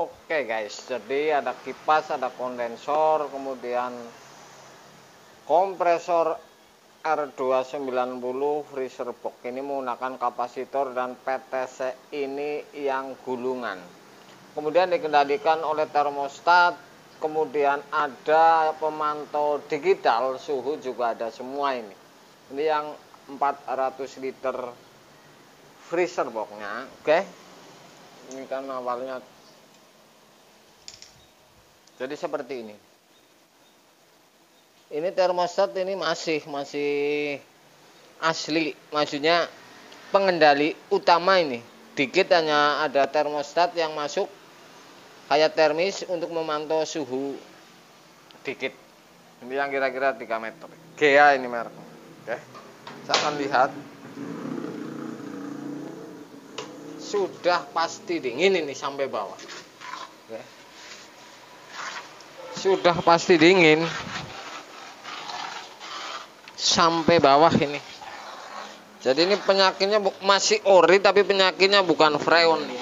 Oke guys, jadi ada kipas, ada kondensor, kemudian kompresor R290 freezer box ini menggunakan kapasitor dan PTC ini yang gulungan. Kemudian dikendalikan oleh termostat, kemudian ada pemantau digital suhu juga ada semua ini. Ini yang 400 liter freezer boxnya, oke. Ini kan awalnya jadi seperti ini. Ini termostat ini masih asli, maksudnya pengendali utama ini. Dikit hanya ada termostat yang masuk kayak termis untuk memantau suhu dikit. Ini yang kira-kira 3 meter. GEA ini merek. Oke. Saya akan lihat. Sudah pasti dingin ini sampai bawah. Oke. Sudah pasti dingin sampai bawah ini. Jadi ini penyakitnya masih ori tapi penyakitnya bukan freon nih.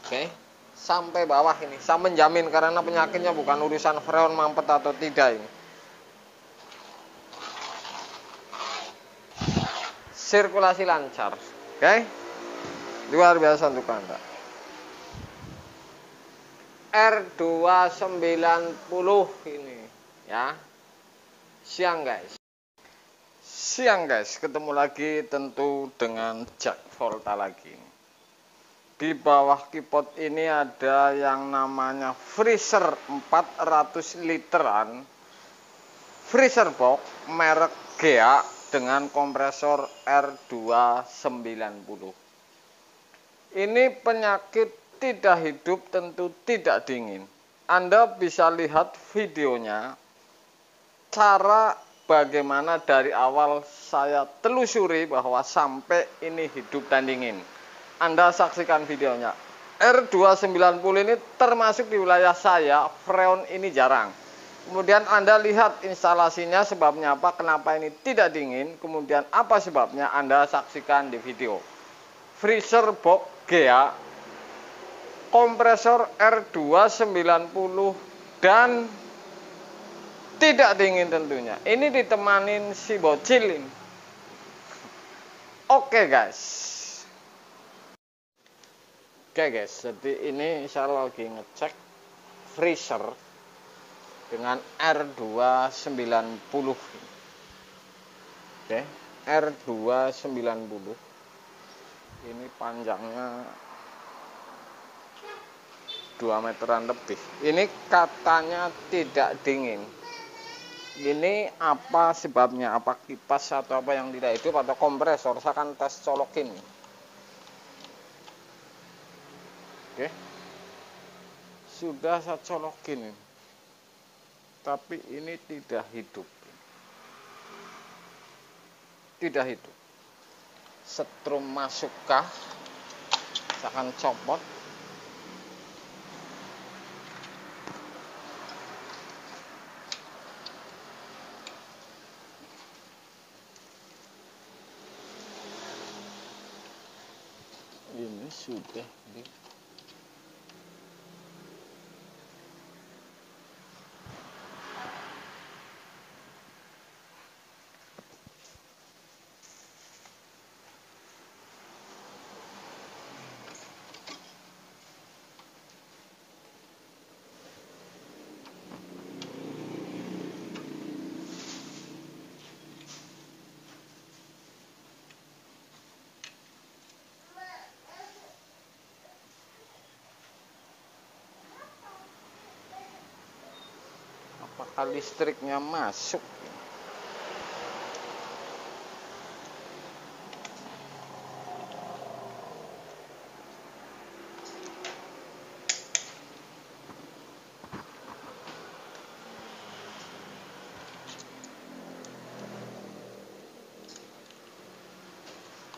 Oke. Sampai bawah ini. Saya menjamin karena penyakitnya bukan urusan freon mampet atau tidak ini. Sirkulasi lancar. Oke. Luar biasa untuk Anda. R290 ini ya. Siang guys, ketemu lagi tentu dengan Jack Volta lagi. Di bawah keyboard ini ada yang namanya freezer 400 literan freezer box merek GEA dengan kompresor R290. Ini penyakit tidak hidup, tentu tidak dingin. Anda bisa lihat videonya, cara bagaimana dari awal saya telusuri bahwa sampai ini hidup dan dingin. Anda saksikan videonya. R290 ini termasuk di wilayah saya, freon ini jarang. Kemudian Anda lihat instalasinya, sebabnya apa, kenapa ini tidak dingin, kemudian apa sebabnya, Anda saksikan di video. Freezer box GEA, kompresor R290 dan tidak dingin tentunya. Ini ditemanin si bocil ini. Oke guys. Jadi ini saya lagi ngecek freezer dengan R290. Oke, R290. Ini panjangnya 2 meteran lebih. Ini katanya tidak dingin. Ini apa sebabnya? Apa kipas atau apa yang tidak hidup atau kompresor? Saya akan tes colokin. Oke. Sudah saya colokin. Tapi ini tidak hidup. Tidak hidup. Setrum masukkah? Saya akan copot. Ini sudah di apakah listriknya masuk?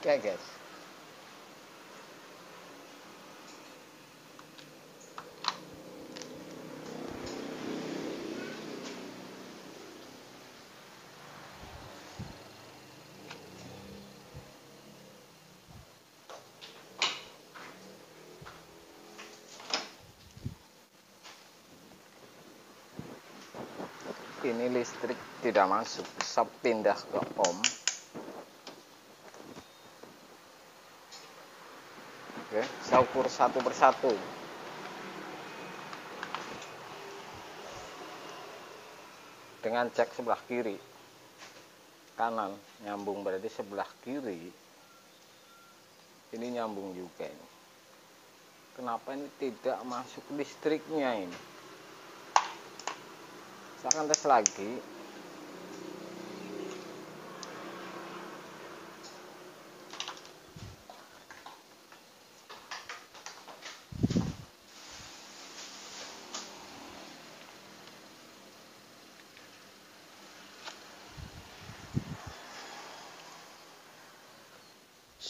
Oke guys. ini listrik tidak masuk. Saya pindah ke ohm. Oke, saya ukur satu persatu. Dengan cek sebelah kiri, kanan nyambung, berarti sebelah kiri ini nyambung juga ini. Kenapa ini tidak masuk listriknya ini? Saya akan tes lagi.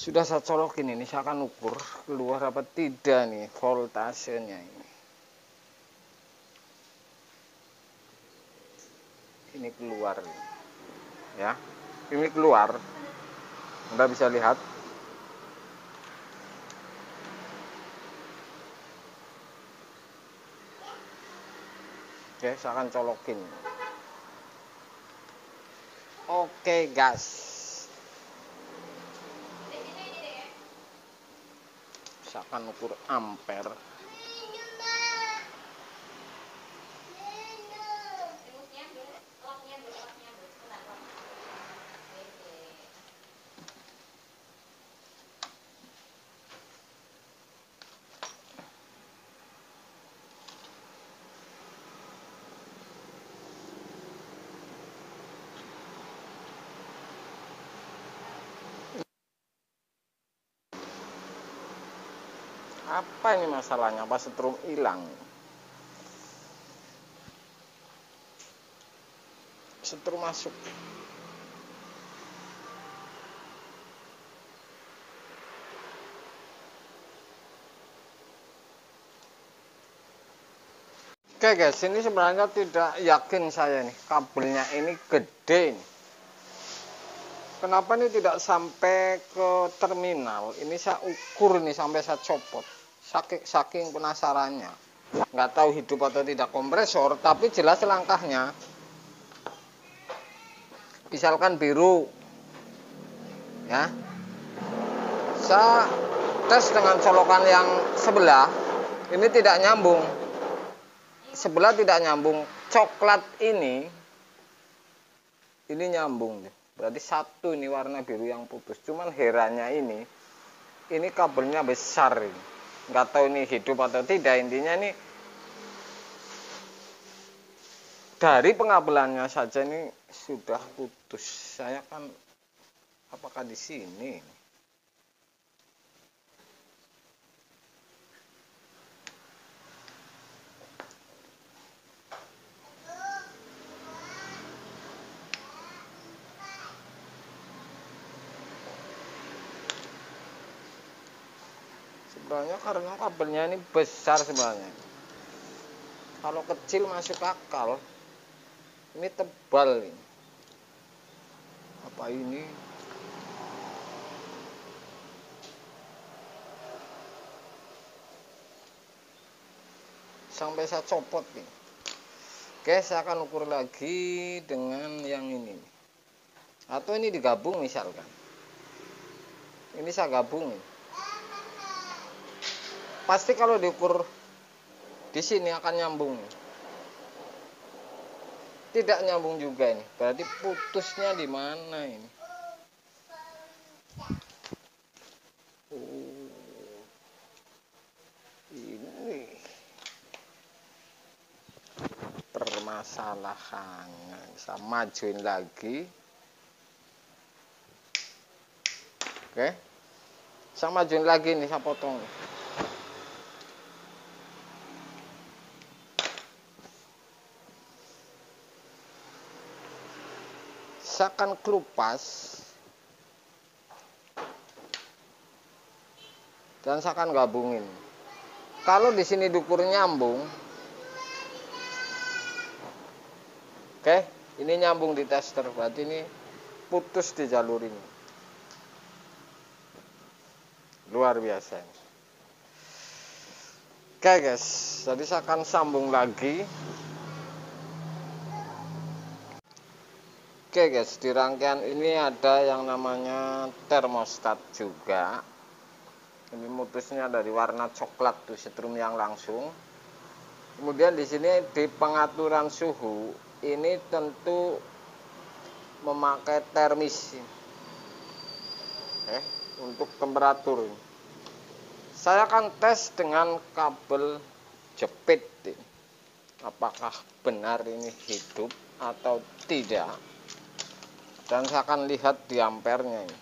Sudah saya colokin ini, saya akan ukur keluar apa tidak nih voltasenya ini. Ini keluar ya, ini keluar. Anda bisa lihat. Oke, saya akan colokin. Oke guys, saya akan ukur ampere. Apa ini masalahnya? Apa setrum hilang? Setrum masuk. Oke guys, ini sebenarnya tidak yakin saya nih, kabelnya ini gede nih. Kenapa ini tidak sampai ke terminal? Ini saya ukur nih sampai saya copot. Saking penasarannya. Nggak tahu hidup atau tidak kompresor, tapi jelas langkahnya. Misalkan biru, ya. Saya tes dengan colokan yang sebelah, ini tidak nyambung. Sebelah tidak nyambung. Coklat ini nyambung. Berarti satu ini warna biru yang putus. Cuman herannya ini kabelnya besar ini. Nggak tahu ini hidup atau tidak. Intinya ini dari pengabelannya saja ini sudah putus. Saya kan apakah di sini? Sebenarnya karena kabelnya ini besar sebenarnya. Kalau kecil masuk akal. Ini tebal ini. Apa ini? Sampai saya copot nih. Oke, saya akan ukur lagi dengan yang ini. Atau ini digabung misalkan. Ini saya gabung. Pasti kalau diukur di sini akan nyambung. Tidak nyambung juga ini. Berarti putusnya di mana ini? Ini permasalahannya. Saya majuin lagi. Oke. Saya majuin lagi nih, saya potong. Saya akan kelupas dan saya akan gabungin. Kalau di sini diukur nyambung, oke, ini nyambung di tester, berarti ini putus di jalur ini. Luar biasa. Oke guys, jadi saya akan sambung lagi. Oke guys, di rangkaian ini ada yang namanya termostat juga. Ini mutusnya dari warna coklat tuh, setrum yang langsung. Kemudian di sini di pengaturan suhu ini tentu memakai termis untuk temperatur. Saya akan tes dengan kabel jepit. Apakah benar ini hidup atau tidak? Dan saya akan lihat di ampernya ini.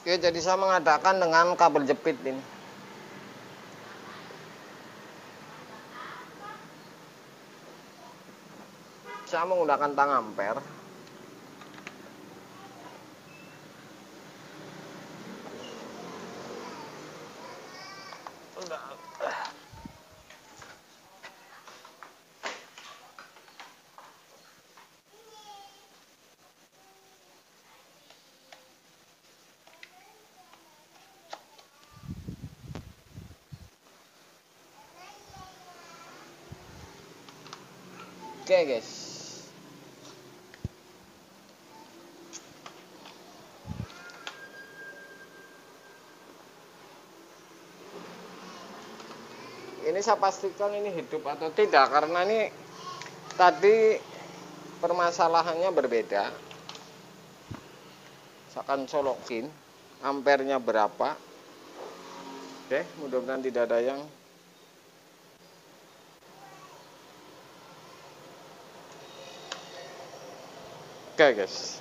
Oke, jadi saya mengadakan dengan kabel jepit ini. Saya menggunakan tang ampere. Oke guys, ini saya pastikan ini hidup atau tidak, karena ini tadi permasalahannya berbeda. Saya akan colokin ampernya berapa. Oke, mudah-mudahan tidak ada yang oke guys.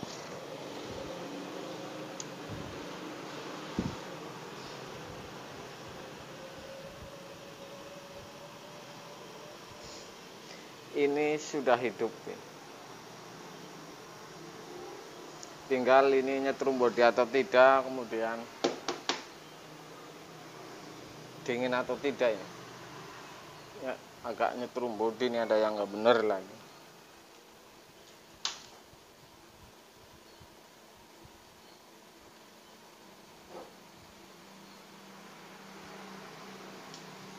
Ini sudah hidup. Tinggal ini nyetrum bodi atau tidak, kemudian dingin atau tidak ini. Ya, agak nyetrum bodi, ini ada yang nggak bener lagi.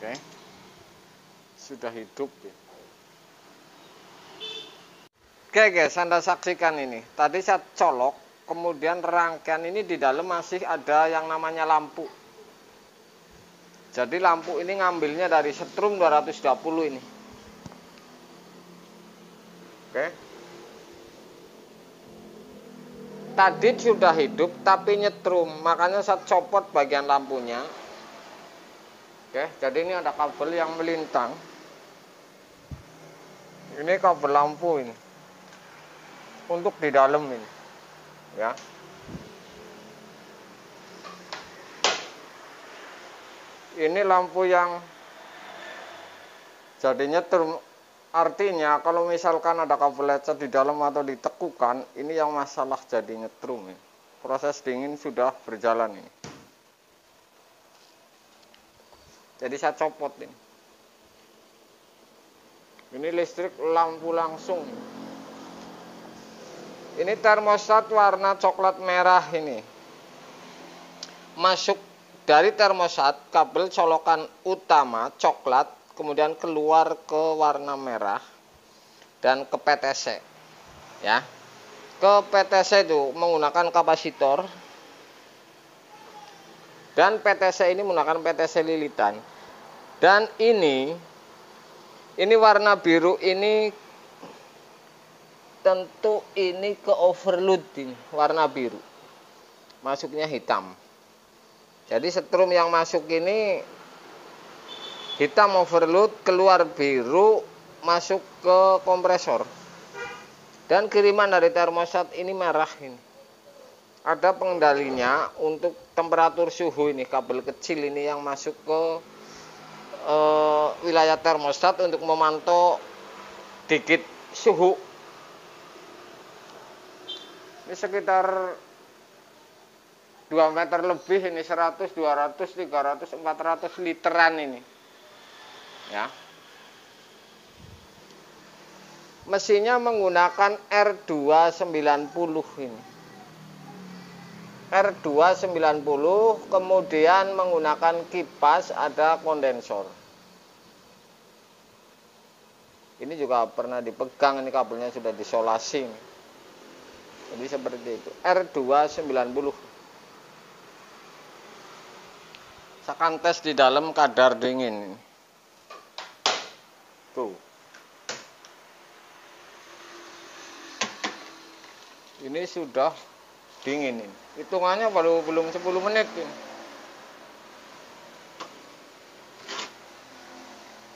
Oke, sudah hidup ya. Oke guys, Anda saksikan ini. Tadi saya colok, kemudian rangkaian ini di dalam masih ada yang namanya lampu. Jadi lampu ini ngambilnya dari setrum 220 ini. Oke. Tadi sudah hidup tapi nyetrum, makanya saya copot bagian lampunya. Oke, jadi ini ada kabel yang melintang. Ini kabel lampu ini. Untuk di dalam ini. Ya. Ini lampu yang jadi nyetrum. Artinya kalau misalkan ada kabel lecet di dalam atau ditekukan, ini yang masalah jadi nyetrum ini. Proses dingin sudah berjalan ini. Jadi saya copot ini. Ini listrik lampu langsung. Ini termostat warna coklat merah ini. Masuk dari termostat kabel colokan utama coklat, kemudian keluar ke warna merah dan ke PTC. Ya. Ke PTC itu menggunakan kapasitor. Dan PTC ini menggunakan PTC lilitan. Dan ini warna biru ini tentu ini ke overload ini, warna biru. Masuknya hitam. Jadi setrum yang masuk ini hitam overload, keluar biru, masuk ke kompresor. Dan kiriman dari termostat ini merah ini. Ada pengendalinya untuk temperatur suhu ini, kabel kecil ini yang masuk ke wilayah termostat untuk memantau dikit suhu. Ini sekitar 2 meter lebih, ini 100, 200, 300, 400 literan ini. Ya. Mesinnya menggunakan R290 ini. R290, kemudian menggunakan kipas, ada kondensor. Ini juga pernah dipegang, ini kabelnya sudah disolasi. Jadi seperti itu. R290. Saya akan tes di dalam kadar dingin. Tuh. Ini sudah dingin ini. Hitungannya belum 10 menit ini.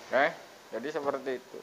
Oke, jadi seperti itu.